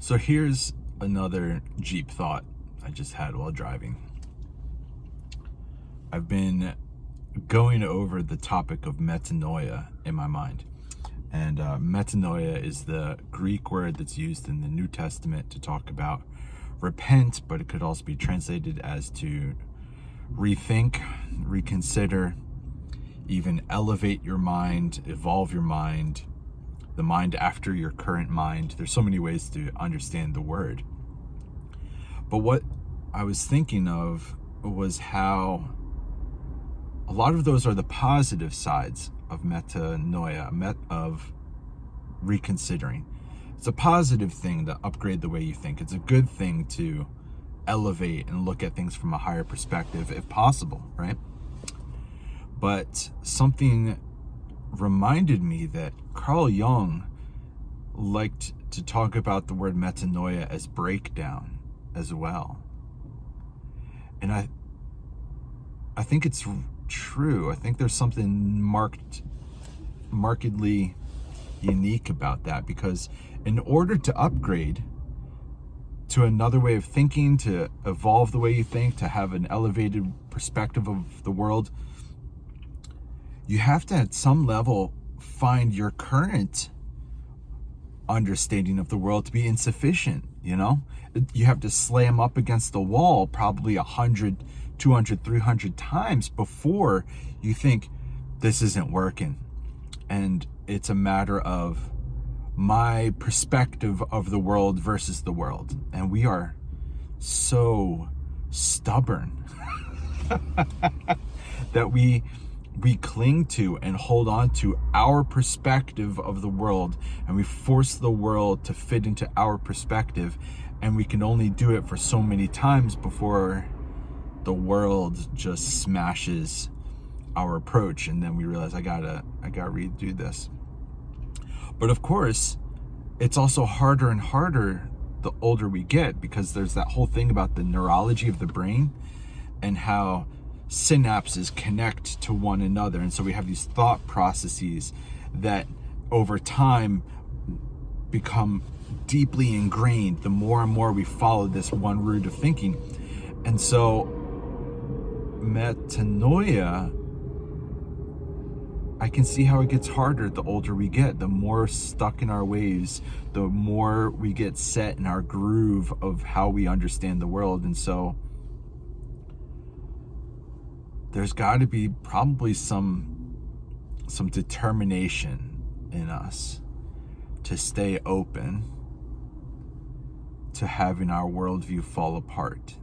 So here's another Jeep thought I just had while driving. I've been going over the topic of metanoia in my mind. And metanoia is the Greek word that's used in the New Testament to talk about repent, but it could also be translated as to rethink, reconsider, even elevate your mind, evolve your mind, the mind after your current mind. There's so many ways to understand the word. But what I was thinking of was how a lot of those are the positive sides of metanoia, of reconsidering. It's a positive thing to upgrade the way you think. It's a good thing to elevate and look at things from a higher perspective if possible, right? But something reminded me that Carl Jung liked to talk about the word metanoia as breakdown as well. And I think it's true. I think there's something markedly unique about that, because in order to upgrade to another way of thinking, to evolve the way you think, to have an elevated perspective of the world, you have to at some level find your current understanding of the world to be insufficient. You have to slam up against the wall probably 100, 200, 300 times before you think this isn't working. And it's a matter of my perspective of the world versus the world. And we are so stubborn that we cling to and hold on to our perspective of the world, and we force the world to fit into our perspective, and we can only do it for so many times before the world just smashes our approach, and then we realize I gotta redo this. But of course, it's also harder and harder the older we get, because there's that whole thing about the neurology of the brain and how synapses connect to one another. And so we have these thought processes that over time become deeply ingrained the more and more we follow this one route of thinking. And so metanoia, I can see how it gets harder the older we get, the more stuck in our ways, the more we get set in our groove of how we understand the world. And so there's got to be probably some determination in us to stay open to having our worldview fall apart,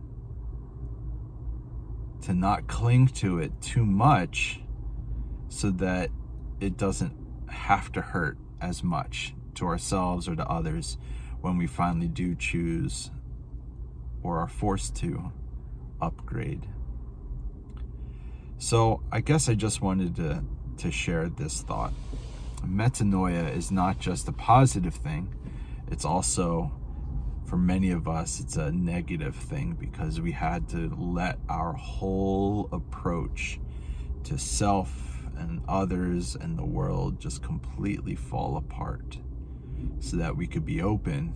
to not cling to it too much so that it doesn't have to hurt as much to ourselves or to others when we finally do choose or are forced to upgrade. So I guess I just wanted to share this thought. Metanoia is not just a positive thing. It's also, for many of us, it's a negative thing, because we had to let our whole approach to self and others and the world just completely fall apart so that we could be open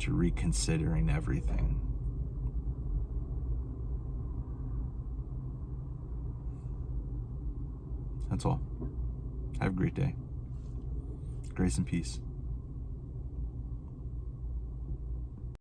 to reconsidering everything. That's all. Have a great day. Grace and peace.